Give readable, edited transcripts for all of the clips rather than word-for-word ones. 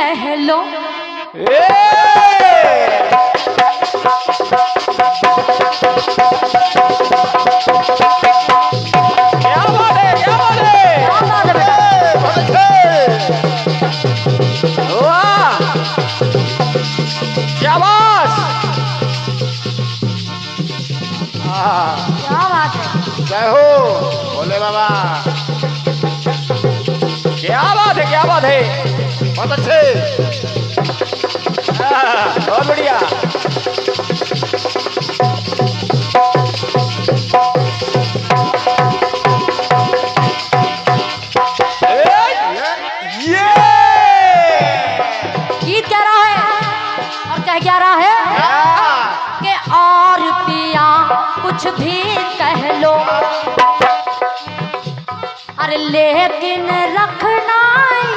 कह लो। क्या बात है, क्या बात है, क्या बात है बेटा? वाह, क्या बात। क्या बात है? जय हो भोले बाबा। क्या बात है, क्या बात है, बहुत अच्छे। बहुत बढ़िया। ये गीत कह रहा है और कह क्या रहा है कि और पिया कुछ भी कह लो, अरे लेकिन रखना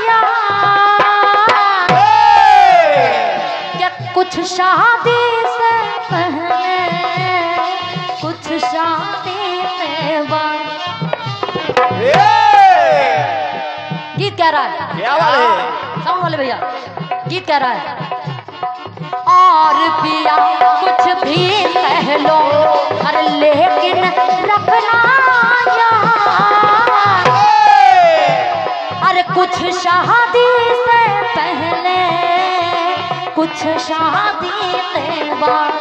याद कि कुछ शादी से पहले, कुछ शादी के बाद। गीत कह रहा है, क्या बात है, साउंड वाले भैया, गीत कह रहा है और पिया कुछ भी कह लो, अरे लेकिन रखना याद, अरे कुछ शादी से पहले, कुछ शादी के बाद।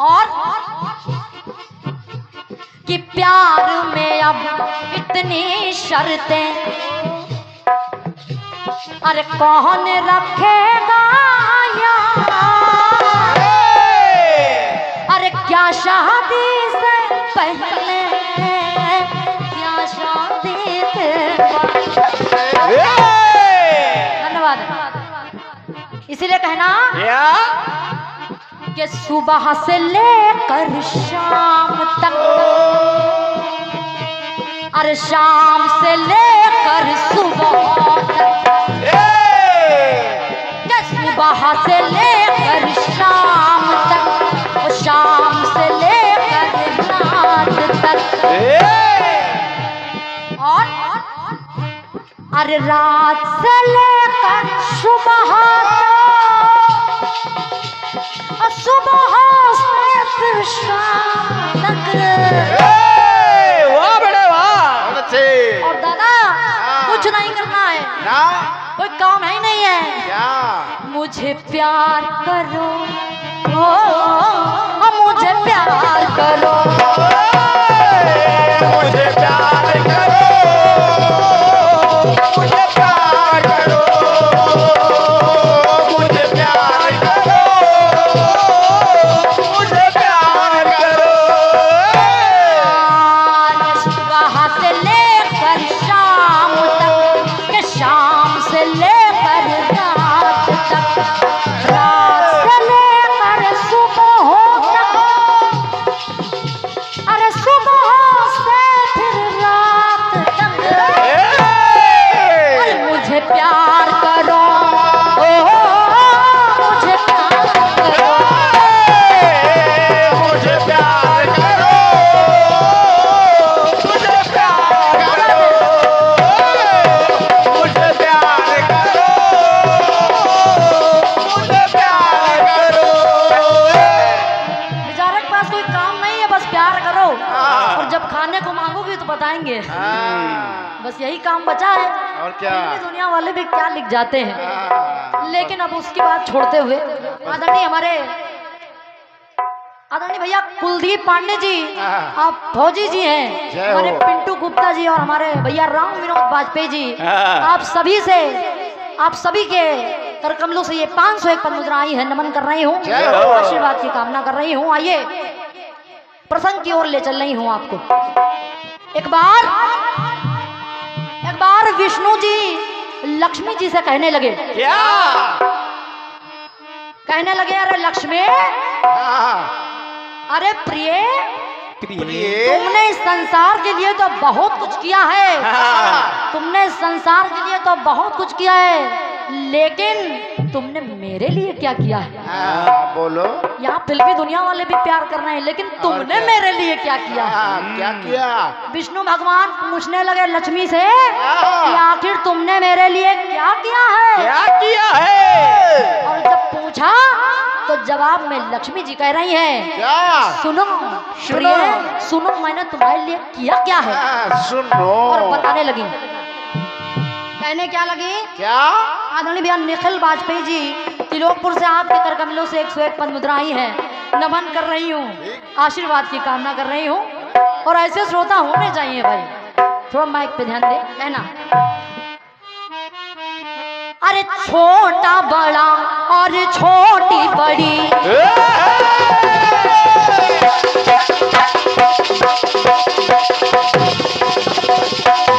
और कि प्यार में अब इतनी शर्तें, अरे कौन रखेगा याद, अरे क्या शादी से पहले, क्या शादी के बाद। धन्यवाद। इसीलिए कहना क्या कि सुबह से लेकर शाम तक, अरे शाम से लेकर सुबह तक, कि सुबह से लेकर शाम तक, और शाम से लेकर रात तक, और अरे रात से लेकर सुबह तक, सुबह से फिर शाम तक। वाह बेटे वाह। बहुत अच्छे। और दादा कुछ नहीं करना है ना कोई काम है ही नहीं है, क्या मुझे प्यार करो, ओ मुझे प्यार करो, मुझे प्यार करो, मुझे प्यार करो, मुझे प्यार करो, मुझे प्यार करो। सुबह से लेकर शाम तक, के शाम से लेकर रात तक, रात से लेकर सुबह तक, अरे सुबह से फिर रात तक, अरे मुझे प्यार करो, ओ मुझे प्यार करो, मुझे प्यार करो, मुझे प्यार करो, मुझे प्यार करो, मुझे प्यार करो। बेचारे के पास कोई काम नहीं है, बस प्यार करो, और जब खाने को मांगोगे तो बताएंगे। बस यही काम बचा है। और क्या फिल्मी दुनिया वाले भी क्या लिख जाते हैं। हाँ। लेकिन अब उसकी बात छोड़ते हुए आदरणीय हमारे आदरणीय भैया कुलदीप पांडे जी, हाँ। आप फौजी जी हैं, जय हमारे हो। पिंटू गुप्ता जी और हमारे भैया राम विनोद वाजपेयी जी, हाँ। आप सभी से, आप सभी के कर कमलों से ये 501 पद मुद्रा आई है, नमन कर रही हूँ, जय हो। आशीर्वाद की कामना कर रही हूँ। आइए प्रसंग की ओर ले चल रही हूँ आपको। एक बार विष्णु जी लक्ष्मी जी से कहने लगे, क्या कहने लगे, अरे लक्ष्मी, अरे प्रिय, तुमने इस संसार के लिए तो बहुत कुछ किया है, तुमने इस संसार के लिए तो बहुत कुछ किया है, लेकिन तुमने मेरे लिए क्या किया है? हाँ, बोलो। यहाँ फिल्मी दुनिया वाले भी प्यार कर रहे हैं, लेकिन तुमने क्या? मेरे लिए क्या किया है? हाँ, क्या किया? विष्णु भगवान पूछने लगे लक्ष्मी से कि आखिर तुमने मेरे लिए क्या किया है? क्या किया है? और जब पूछा तो जवाब में लक्ष्मी जी कह रही हैं, क्या? सुनो प्रिय, सुनो मैंने तुम्हारे लिए किया क्या है। हाँ, सुनो। और बताने लगी, कहने क्या लगी? क्या? आदरणीय भैया निखिल वाजपेयी जी त्रिलोकपुर से आपके कर कमलों से 101 पद मुद्रा आई है, नमन कर रही हूँ, आशीर्वाद की कामना कर रही हूँ। और ऐसे श्रोता होने चाहिए भाई। थोड़ा माइक पे ध्यान दे, है ना? अरे छोटा बड़ा और छोटी बड़ी,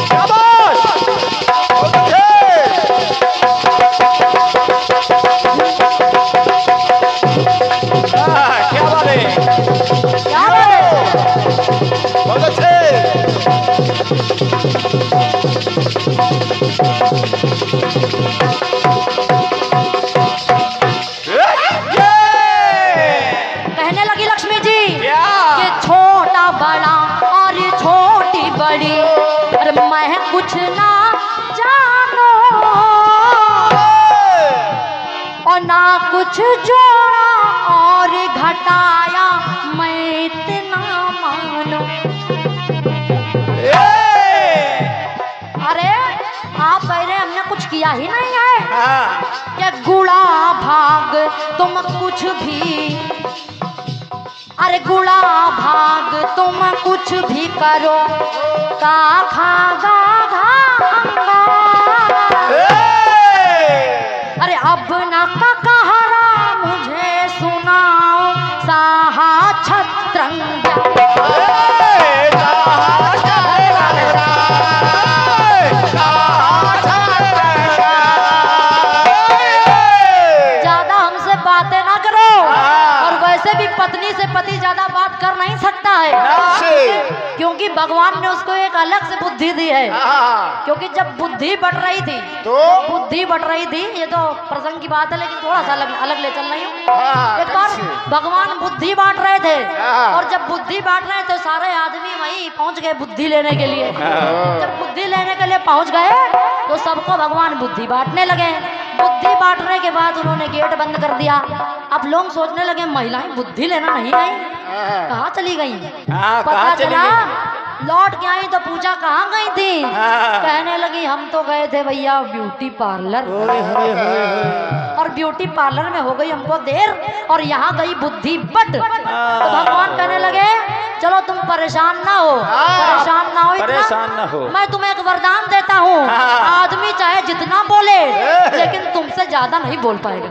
क्या बात है? क्या बात है? बहुत अच्छे। कहने लगी लक्ष्मी जी क्या? कि छोटा बड़ा और छोटी बड़ी, अरे मैं कुछ ना जानो और ना कुछ जोड़ा और घटाया, मैं इतना मानो। अरे आप कह रहे हमने कुछ किया ही नहीं है क्या? गुड़ा भाग तुम कुछ भी, अरे गुड़ा भाग तुम कुछ भी करो, का खागा घांगा। अरे अब ना का कहारा मुझे सुनाओ, साहा छत्रंग। ज्यादा हमसे बातें ना करो, और वैसे भी पत्नी से पति ज्यादा बात कर नहीं सकता है, क्योंकि भगवान ने उसको एक अलग से बुद्धि दी है। हाँ, क्योंकि जब बुद्धि बट रही थी, तो बुद्धि बट रही थी, ये तो प्रसंग की बात है, लेकिन थोड़ा सा अलग ले चल रही हूँ। हाँ, एक बार कैसे? भगवान बुद्धि बांट रहे थे, हाँ। और जब बुद्धि बांट रहे थे सारे आदमी वहीं पहुंच गए बुद्धि लेने के लिए। जब बुद्धि लेने के लिए पहुंच गए तो सबको भगवान बुद्धि बांटने लगे। बुद्धि बांटने के बाद उन्होंने गेट बंद कर दिया। अब लोग सोचने लगे महिलाएं बुद्धि लेना नहीं आई, हाँ, कहाँ चली गई? हाँ, पता कहाँ चली चला गई? लौट के आई तो पूछा कहाँ गई थी? हाँ। कहने लगी हम तो गए थे भैया ब्यूटी पार्लर, और ब्यूटी पार्लर में हो गई हमको देर, और यहाँ गई बुद्धि बट। तो भगवान कहने लगे चलो तुम परेशान ना हो, परेशान ना हो, परेशान ना हो। मैं तुम्हें एक वरदान देता हूँ, आदमी चाहे जितना बोले लेकिन तुमसे ज्यादा नहीं बोल पाएगा।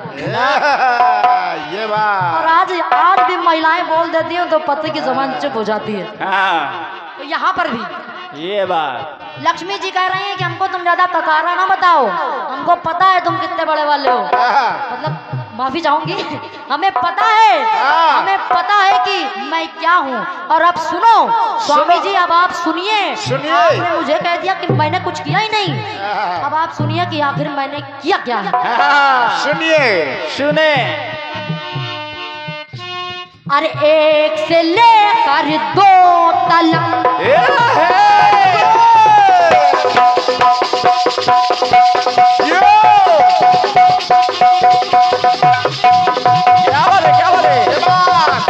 ये और बात। आज भी महिलाएं बोल देती हैं तो पति की जबान चुप हो जाती है। हाँ, तो यहाँ पर भी ये बात। लक्ष्मी जी कह रही हैं कि हमको तुम ज्यादा ककारा ना बताओ, हमको पता है तुम कितने बड़े वाले हो। मतलब माफी चाहूंगी, हमें पता है, हमें पता है कि मैं क्या हूँ। और अब सुनो स्वामी जी, अब आप सुनिए। सुनिए। आपने मुझे कह दिया कि मैंने कुछ किया ही नहीं, अब आप सुनिए कि आखिर मैंने किया क्या है। सुनिए। सुने। अरे एक से लेकर 2 तलक, क्या बात है? क्या बात है? ये बात।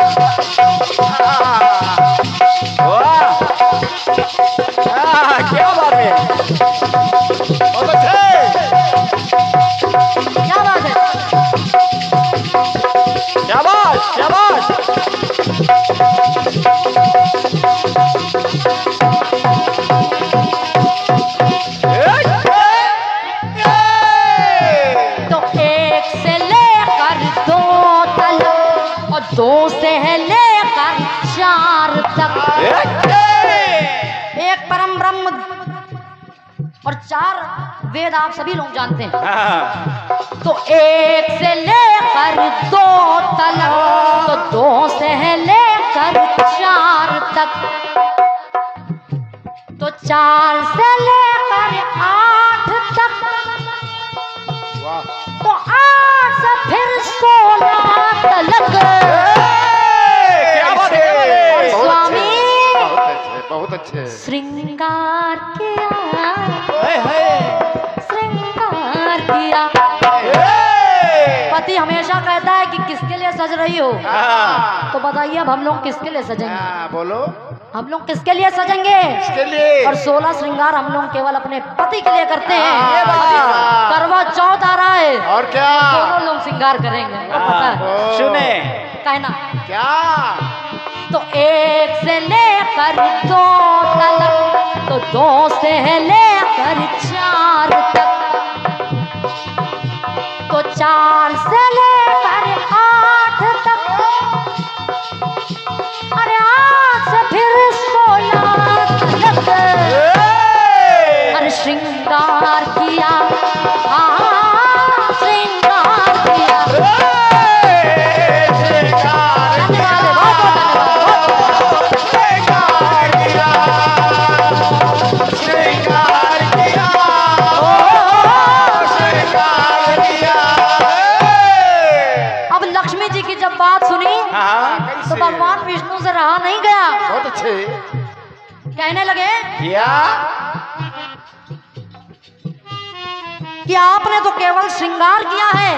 वाह! क्या बात है? बहुत अच्छे। क्या बात है? क्या बात? क्या बात? तो एक से लेकर 2 तलक, और 2 से लेकर 4 तक, एक परम ब्रह्म और 4 वेद आप सभी लोग जानते हैं। तो एक से लेकर 2 तलक, तो 2 से लेकर 4 तक, तो 4 से लेकर 8 तक, वाह। श्रृंगार किया, हे हे श्रृंगार किया। पति हमेशा कहता है कि किसके लिए सज रही हो, तो बताइए अब हम लोग किसके लिए सजेंगे? बोलो हम लोग किसके लिए सजेंगे? इसके लिए और 16 श्रृंगार हम लोग केवल अपने पति के लिए करते हैं। ये बात। करवा चौथ आ रहा है, और क्या दोनों लोग श्रृंगार करेंगे, तो पता है सुने कहना। क्या तो 1 से लेकर 2 तक, तो 2 से लेकर 4 तक, तो 4 से लेकर 8 तक, अरे 8 से फिर 16 तक, अरे श्रृंगार किया, हाँ श्रृंगार किया। धन्यवाद है, बहुत बहुत धन्यवाद। अब लक्ष्मी जी की जब बात सुनी तो भगवान विष्णु से रहा नहीं गया, बहुत अच्छे कहने लगे क्या कि आपने तो केवल श्रृंगार किया है।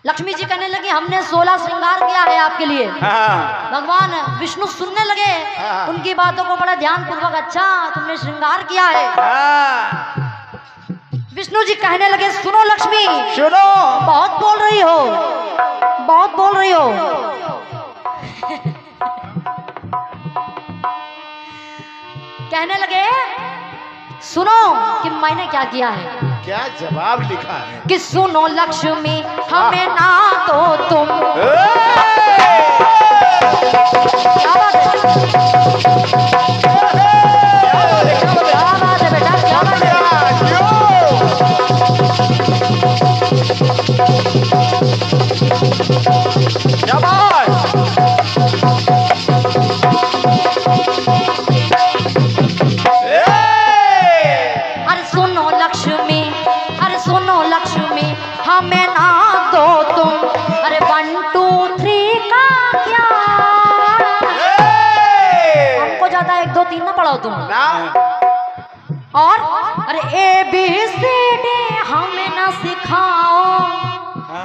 लक्ष्मी जी कहने लगी हमने 16 श्रृंगार किया है आपके लिए। भगवान विष्णु सुनने लगे उनकी बातों को बड़ा ध्यान पूर्वक, अच्छा तुमने श्रृंगार किया है। विष्णु जी कहने लगे सुनो लक्ष्मी, सुनो बहुत बोल रही हो, बहुत बोल रही हो। कहने लगे सुनो कि मैंने क्या किया है। क्या जवाब लिखा है? कि सुनो लक्ष्मी हमें ना तो तुम, क्या बात है? क्या बात है बेटा, क्या बात है? अरे सुनो लक्ष्मी, अरे सुनो लक्ष्मी हमें ना दो तुम, अरे 1 2 3 का क्या, हमको ज्यादा 1 2 3 ना पढ़ाओ तुम। ना और अरे ABCD हमें ना सिखाओ,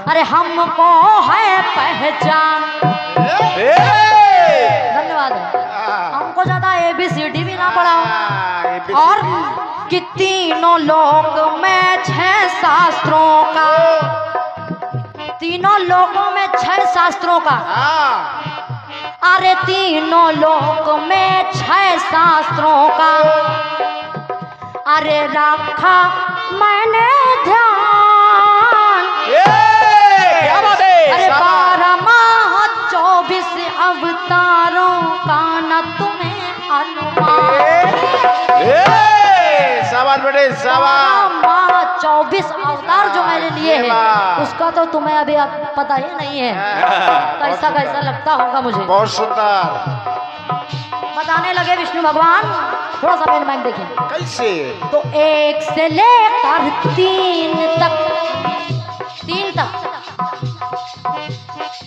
अरे हमको है पहचान। धन्यवाद है, हमको ज्यादा ABCD भी ना पढ़ाओ। और कि तीनों लोक में 6 शास्त्रों का, तीनों लोकों में 6 शास्त्रों का, अरे तीनों लोक में 6 शास्त्रों का, अरे रखा मैंने ध्यान। क्या बात है? अरे 12 माह 24 अवतारों का न तुम्हें अनुमान। सवाल बेटे सवाल। 12 माह 24 अवतार जो मैंने लिए हैं उसका तो तुम्हें अभी अब पता ही नहीं है, कैसा कैसा लगता होगा मुझे। बहुत सुंदर। बताने लगे विष्णु भगवान, थोड़ा सा मेरे माइक देखिए। कैसे? तो 1 से लेकर 3 तक, 3 तक,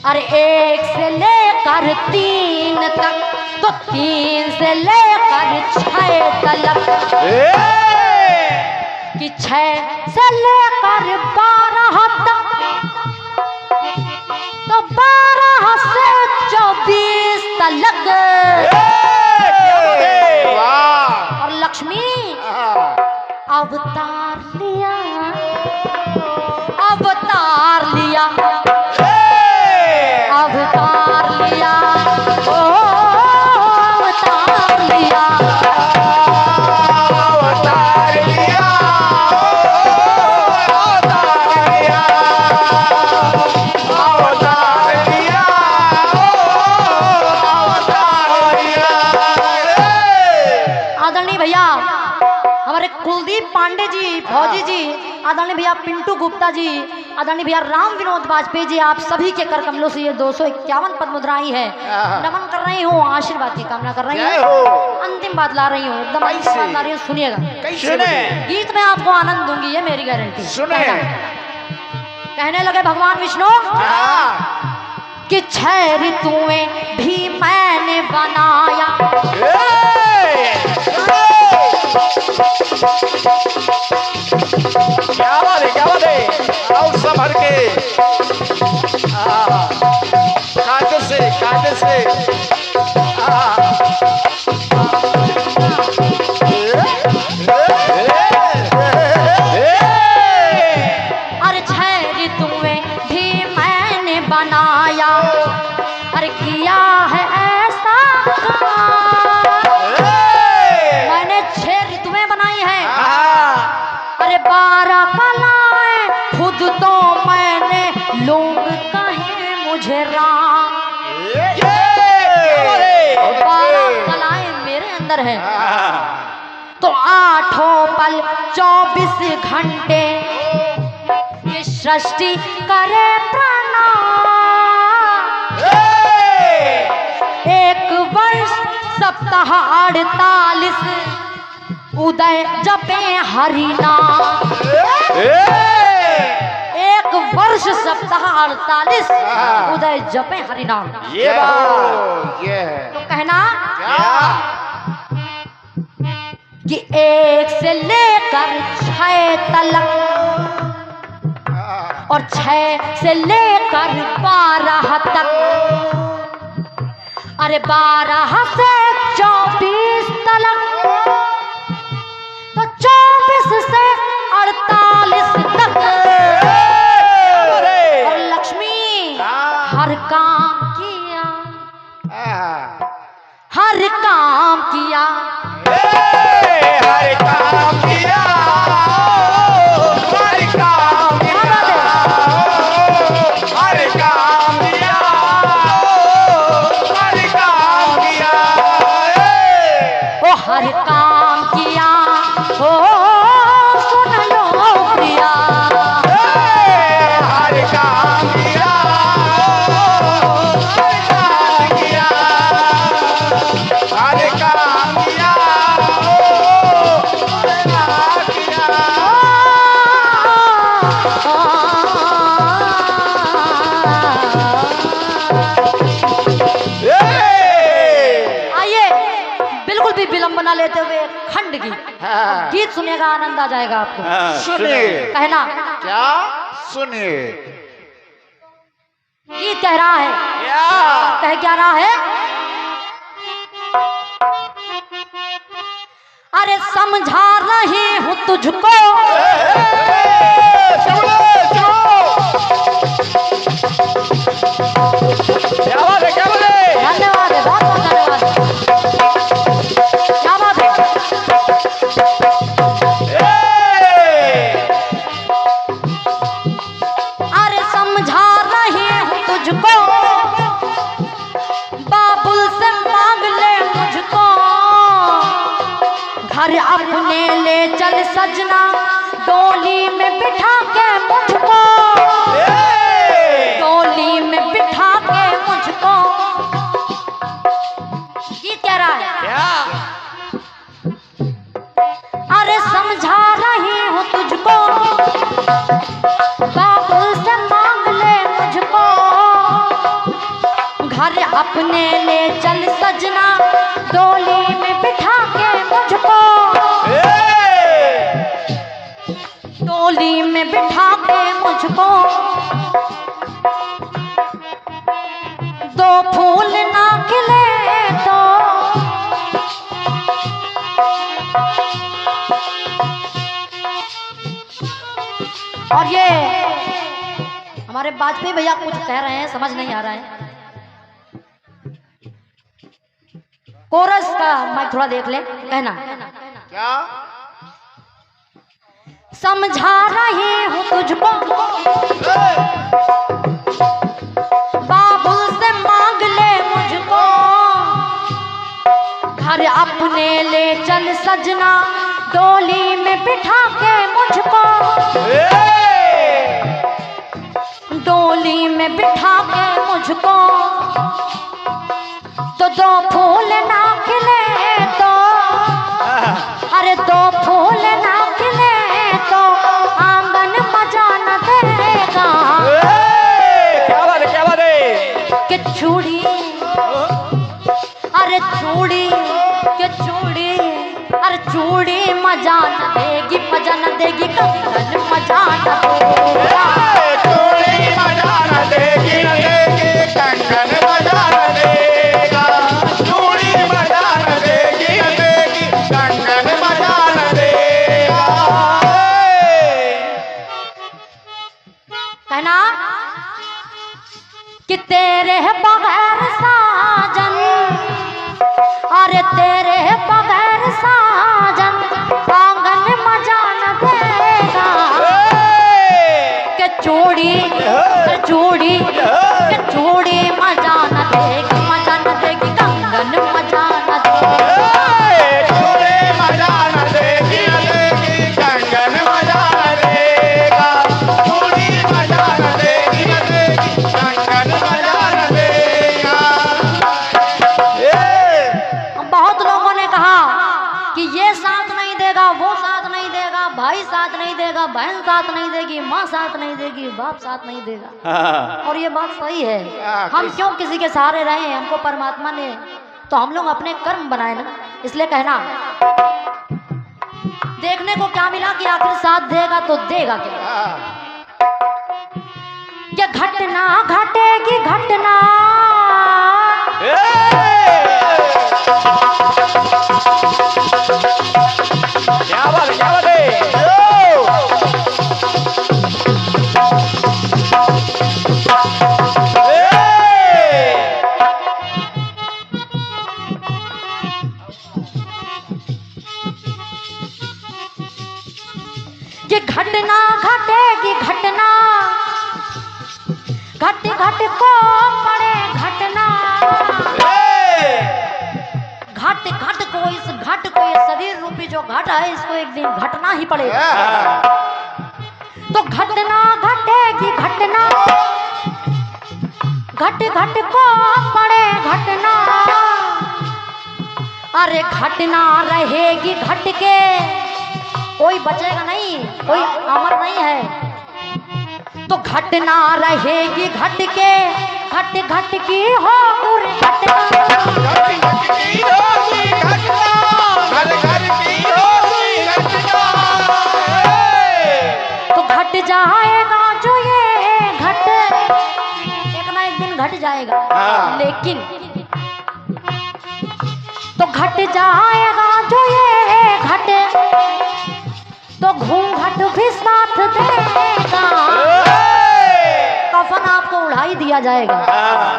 अरे 1 से लेकर 3 तक, तो 3 से लेकर 6 तक, कि 6 से लेकर 12 तक, तो 12 से 24 तक। वाह। और लक्ष्मी अवतार लिया, अवतार लिया, अवतार लिया, ओ अवतार लिया, अवतार लिया, अवतार लिया, अवतार लिया, अवतार लिया। आदरणीय भैया हमारे कुलदीप पांडे जी, फौजी जी, आदरणीय भैया पिंटू गुप्ता जी, आदरणीय भैया राम विनोद वाजपेयी जी, आप सभी के कर कमलों से ये 251 पद मुद्राएं है। नमन कर रही हूँ, आशीर्वाद की कामना कर रही हूँ, अंतिम बात ला रही हूँ, एकदम अंतिम बात ला रही हूँ, सुनिएगा। कैसे बेटे? गीत में आपको आनंद दूंगी, ये मेरी गारंटी। सुने। कहने लगे भगवान विष्णु कि 6 ऋतुएं भी मैंने मैंने बनाया। क्या बात है, क्या बात है। और संभर के कायदे से अरे 6 ऋतुएं भी मैंने बनाया। अरे किया है ऐसा मैंने 6 ऋतुएं बनाई है। अरे 12 कलाएं खुद तो मैंने, लोग कहे मुझे राम। 12 कलाएं मेरे अंदर है। तो 8 पल 24 घंटे ये सृष्टि करे प्रणाम। 1 वर्ष सप्ताह 48 उदय जपे हरि नाम। 1 वर्ष सप्ताह 48 उदय जपे हरि नाम। ये बात ये है। तो कहना क्या कि 1 से लेकर 6 तक और 6 से लेकर 12 तक। अरे 12 से 24 तक, तो 24 से 48 तक। और लक्ष्मी हर काम किया, हर काम किया। हर काम किया, हर काम किया, हर काम किया, हर काम किया। ओ हर काम किया, ओ सुन लो प्रिया। हर काम किया, हर काम किया, हर काम किया। आइए बिल्कुल भी विलंब न लेते हुए खंड गीत सुनेगा, आनंद आ जाएगा आपको। सुनिए। कहना क्या सुनिए। गीत कह रहा है, क्या कह क्या रहा है? अरे समझा रही हूँ तुझको, क्या बात है, क्या बात है। धन्यवाद है, बहुत बहुत धन्यवाद। क्या बात है? अरे समझा रही हूँ तुझको, बाबुल से मांग ले मुझको। घर अपने ले चल सजना, डोली में बिठा के मुझको, डोली में बिठा के मुझको। ये कह रहा है, अरे समझा रही हूँ तुझको, बाबुल से मांग ले मुझको। घर अपने ले चल सजना, डोली में बिठा के मुझको, डोली में बिठा के मुझको। 2 फूल ना खिले तो, और ये हमारे वाजपेयी भैया कुछ कह रहे हैं, समझ नहीं आ रहा है। कोरस का माइक थोड़ा देख ले। कहना क्या समझा रही हूँ तुझको, बाबुल से मांग ले मुझको। घर अपने ले चल सजना, डोली में बिठा के मुझको, डोली में बिठा के मुझको। तो 2 फूल ना खिले तो, अरे 2 फूल ना खिले तो आंगन मजा न देगा। क्या बात है, क्या बात है। कि चूड़ी चूड़ी मजा न देगी, मजा न देगी, कंगन मजा न देगा। चूड़ी मजा न देगी, न देगी, कंगन मजा न देगा। चूड़ी मजा न देगी, न देगी, कंगन मजा न देगा। कहना कि तेरे बगैर साजन, अरे तेरे बगैर साजन आंगन मजा न देगा। के चूड़ी चूड़ी के चूड़ी मजा न देगी, मजा न देगी, कंगन मजा न देगा। चूड़ी मजा न देगी, न देगी, कंगन मजा न देगा। चूड़ी मजा न देगी, न देगी, कंगन मजा न देगा। बहुत लोगों ने कहा कि ये साथ नहीं देगा, वो साथ नहीं देगा, भाई साथ नहीं देगा, बहन साथ नहीं देगी, माँ साथ नहीं देगी, बाप साथ नहीं देगा। और ये बात सही है। हम क्यों किसी के सहारे रहे? हमको परमात्मा ने तो हम लोग अपने कर्म बनाए ना। इसलिए कहना देखने को क्या मिला कि आखिर साथ देगा तो देगा क्या घटना घटेगी घटना। क्या बात है, क्या बात है। ये घटना घटेगी घटना, घट घट को पड़े घटना। घट घट को, इस घट को, ये शरीर रूपी जो घट है, इसको एक दिन घटना ही पड़ेगा। तो घटना घटेगी घटना, घट घट को पड़े घटना। अरे घटना रहेगी घट के, कोई बचेगा नहीं, कोई अमर नहीं है। तो घटना रहेगी घट के, घट घट की हो दुर्घटना। तो घट जाएगा जो ये घट, एक ना एक दिन घट जाएगा। लेकिन तो घट जाएगा जो ये घट, तो घूंघट भी साथ देगा। कफन आपको उड़ाई दिया जाएगा,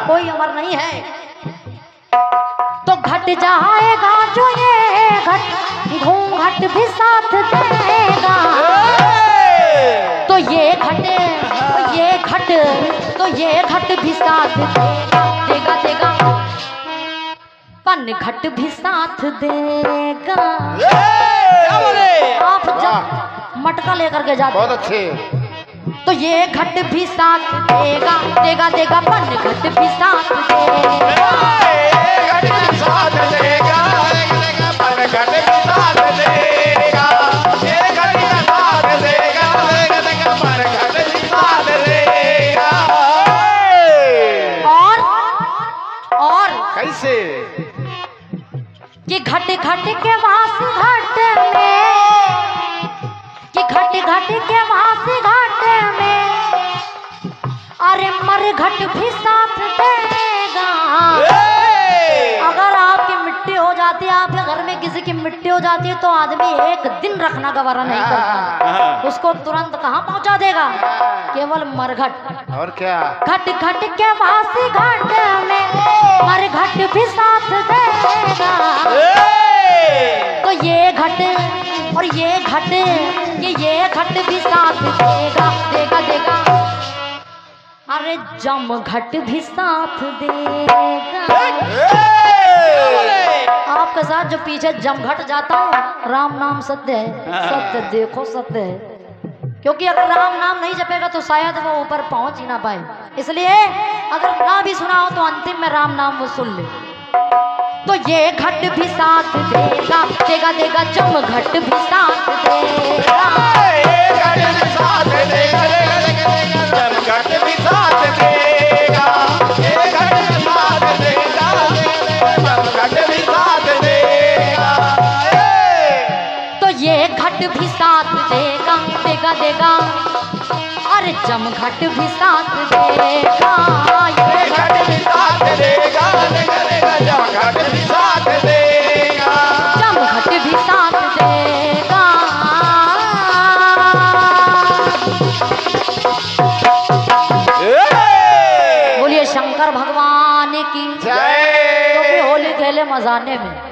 कोई अमर नहीं है। तो घट जाएगा जो ये घट, घूंघट भी साथ देगा। तो ये घट, तो ये घट, तो ये घट भी साथ देगा, देगा देगा, पन घट भी साथ देगा। आप जब मटका लेकर के जाते, बहुत अच्छे। तो ये घट भी साथ देगा, देगा देगा, पन घट भी साथ देगा। घट भी साथ देगा, पन घट भी साथ देगा। घट भी साथ देगा, पन घट भी साथ देगा। और कैसे? कि घट घट के वास घाट में, कि घट घट के वास घाट में, अरे मर घट भी साथ देगा। अगर आपकी मिट्टी हो जाती है, आपके घर में किसी की मिट्टी हो जाती है, तो आदमी एक दिन रखना गवारा नहीं करता, उसको तुरंत कहाँ पहुंचा देगा? केवल मरघट। और क्या? घट घट के वासी घाट में, मरघट भी साथ देगा। तो ये घट और ये घट, ये घट भी साथ देगा, देगा देगा, अरे जम घट भी साथ देगा। आपके साथ जो पीछे जमघट जाता है, राम नाम सत्य है, सत्य देखो सत्य है। क्योंकि अगर राम नाम नहीं जपेगा तो शायद वो ऊपर पहुंच ही ना पाए। इसलिए अगर ना भी सुना हो तो अंतिम में राम नाम वो सुन ले। तो ये घट भी साथ देगा, देगा देगा, जम घट भी साथ देगा। घट भी साथ देगा, जम घट भी साथ देगा। घट भी साथ देगा, जम घट भी साथ देगा। ये घट भी साथ देगा देगा देगा, अरे जमघट भी साथ देगा, ये घट भी साथ देगा देगा देगा, जमघट भी साथ देगा, जमघट भी साथ देगा। बोलिए शंकर भगवान की जय। तो होली खेले मजाने में।